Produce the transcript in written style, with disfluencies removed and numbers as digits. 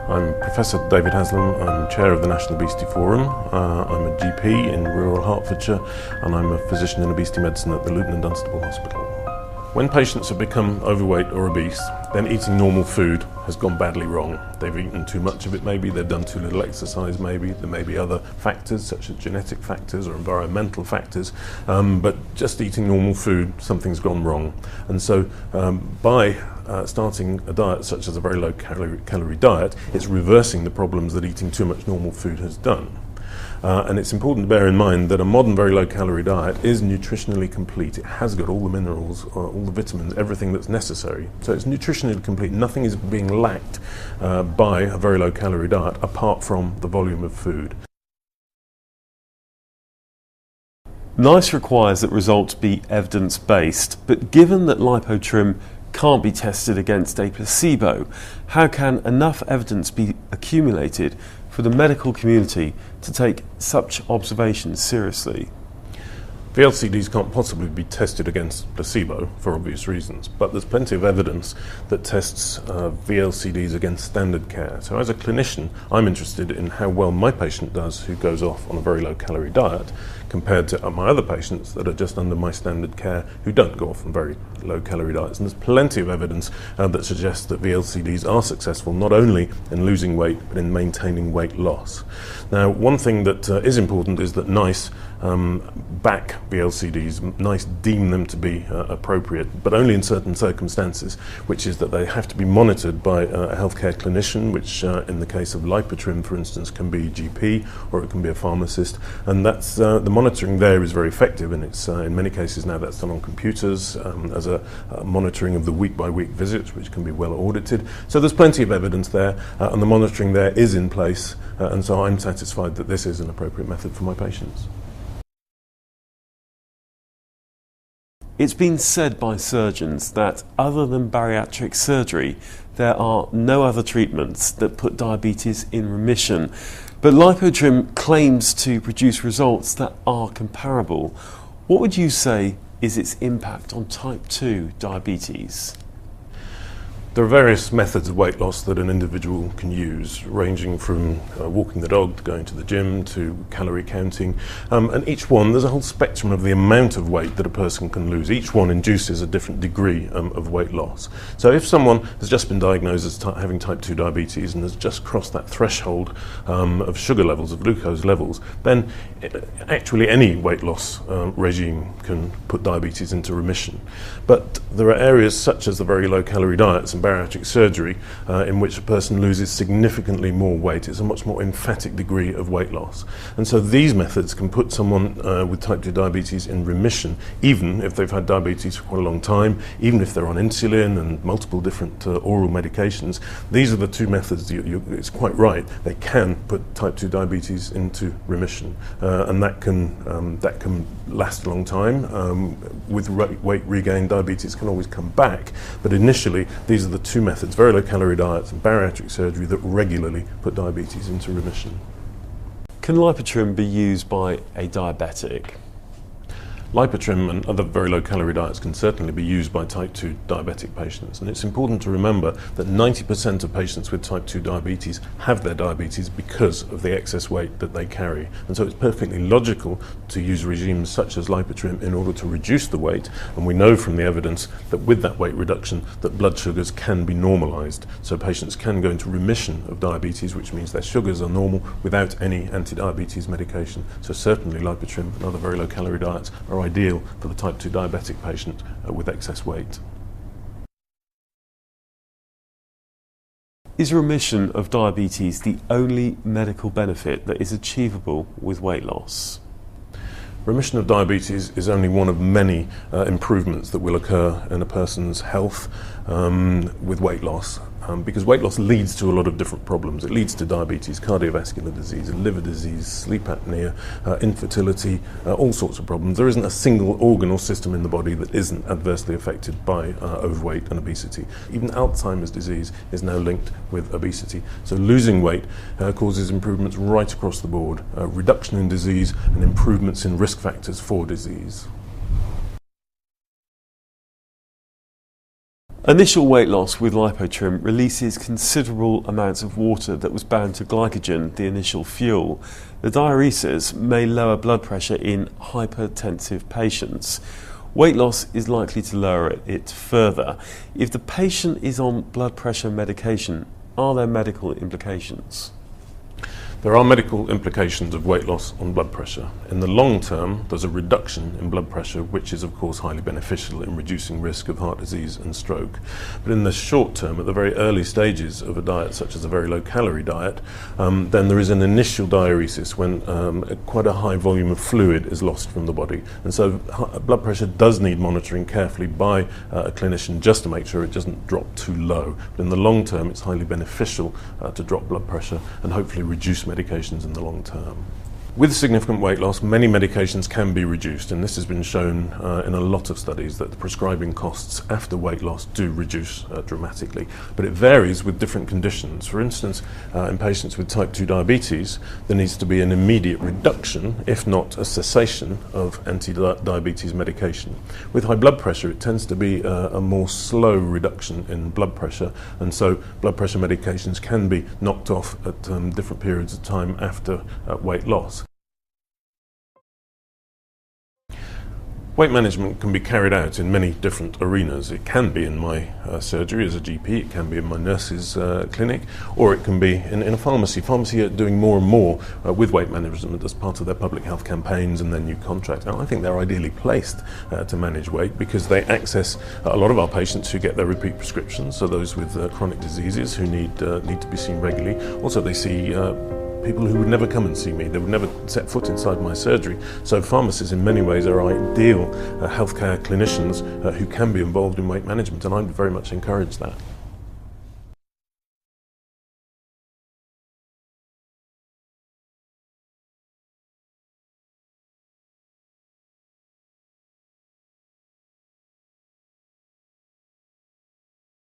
I'm Professor David Haslam. I'm Chair of the National Obesity Forum. I'm a GP in rural Hertfordshire, and I'm a physician in obesity medicine at the Luton and Dunstable Hospital. When patients have become overweight or obese, then eating normal food has gone badly wrong. They've eaten too much of it maybe, they've done too little exercise maybe, there may be other factors such as genetic factors or environmental factors, but just eating normal food, something's gone wrong. And so by starting a diet such as a very low calorie diet, it's reversing the problems that eating too much normal food has done. And it's important to bear in mind that a modern very low calorie diet is nutritionally complete. It has got all the minerals, all the vitamins, everything that's necessary. So it's nutritionally complete. Nothing is being lacked by a very low calorie diet apart from the volume of food. NICE requires that results be evidence-based, but given that lipotrim can't be tested against a placebo, how can enough evidence be accumulated for the medical community to take such observations seriously? VLCDs can't possibly be tested against placebo for obvious reasons, but there's plenty of evidence that tests VLCDs against standard care. So as a clinician, I'm interested in how well my patient does who goes off on a very low calorie diet compared to my other patients that are just under my standard care who don't go off on very low calorie diets. And there's plenty of evidence that suggests that VLCDs are successful not only in losing weight but in maintaining weight loss. Now, one thing that is important is that NICE back VLCDs. NICE deem them to be appropriate, but only in certain circumstances, which is that they have to be monitored by a healthcare clinician, which in the case of lipotrim, for instance, can be GP or it can be a pharmacist, and that's the monitoring there is very effective, and it's in many cases now that's done on computers as a monitoring of the week-by-week visits, which can be well audited. So there's plenty of evidence there, and the monitoring there is in place, and so I'm satisfied that this is an appropriate method for my patients. It's been said by surgeons that other than bariatric surgery, there are no other treatments that put diabetes in remission. But lipotrim claims to produce results that are comparable. What would you say is its impact on type 2 diabetes? There are various methods of weight loss that an individual can use, ranging from walking the dog to going to the gym to calorie counting, and each one, there's a whole spectrum of the amount of weight that a person can lose. Each one induces a different degree of weight loss. So if someone has just been diagnosed as having type 2 diabetes and has just crossed that threshold of sugar levels, of glucose levels, then actually any weight loss regime can put diabetes into remission. But there are areas such as the very low calorie diets and bariatric surgery in which a person loses significantly more weight. It's a much more emphatic degree of weight loss. And so these methods can put someone with type 2 diabetes in remission, even if they've had diabetes for quite a long time, even if they're on insulin and multiple different oral medications. These are the two methods, it's quite right, they can put type 2 diabetes into remission. And that can last a long time. With weight regain, diabetes can always come back, but initially these are the two methods, very low calorie diets and bariatric surgery, that regularly put diabetes into remission. Can lipotrim be used by a diabetic? Lipotrim and other very low calorie diets can certainly be used by type 2 diabetic patients, and it's important to remember that 90% of patients with type 2 diabetes have their diabetes because of the excess weight that they carry, and so it's perfectly logical to use regimes such as lipotrim in order to reduce the weight. And we know from the evidence that with that weight reduction that blood sugars can be normalized, so patients can go into remission of diabetes, which means their sugars are normal without any anti-diabetes medication. So certainly lipotrim and other very low calorie diets are ideal for the type 2 diabetic patient with excess weight. Is remission of diabetes the only medical benefit that is achievable with weight loss? Remission of diabetes is only one of many improvements that will occur in a person's health with weight loss. Because weight loss leads to a lot of different problems. It leads to diabetes, cardiovascular disease, liver disease, sleep apnea, infertility, all sorts of problems. There isn't a single organ or system in the body that isn't adversely affected by overweight and obesity. Even Alzheimer's disease is now linked with obesity. So losing weight causes improvements right across the board, reduction in disease and improvements in risk factors for disease. Initial weight loss with LipoTrim releases considerable amounts of water that was bound to glycogen, the initial fuel. The diuresis may lower blood pressure in hypertensive patients. Weight loss is likely to lower it further. If the patient is on blood pressure medication, are there medical implications? There are medical implications of weight loss on blood pressure. In the long term, there's a reduction in blood pressure, which is of course highly beneficial in reducing risk of heart disease and stroke. But in the short term, at the very early stages of a diet, such as a very low calorie diet, then there is an initial diuresis when quite a high volume of fluid is lost from the body. And so blood pressure does need monitoring carefully by a clinician just to make sure it doesn't drop too low. But in the long term, it's highly beneficial to drop blood pressure and hopefully reduce medications in the long term. With significant weight loss, many medications can be reduced, and this has been shown in a lot of studies that the prescribing costs after weight loss do reduce dramatically. But it varies with different conditions. For instance, in patients with type 2 diabetes, there needs to be an immediate reduction, if not a cessation, of anti-diabetes medication. With high blood pressure, it tends to be a more slow reduction in blood pressure, and so blood pressure medications can be knocked off at different periods of time after weight loss. Weight management can be carried out in many different arenas. It can be in my surgery as a GP, it can be in my nurse's clinic, or it can be in a pharmacy. Pharmacy are doing more and more with weight management as part of their public health campaigns and their new contracts. And I think they're ideally placed to manage weight because they access a lot of our patients who get their repeat prescriptions, so those with chronic diseases who need to be seen regularly. Also, they see people who would never come and see me, they would never set foot inside my surgery. So pharmacists in many ways are ideal healthcare clinicians who can be involved in weight management, and I very much encourage that.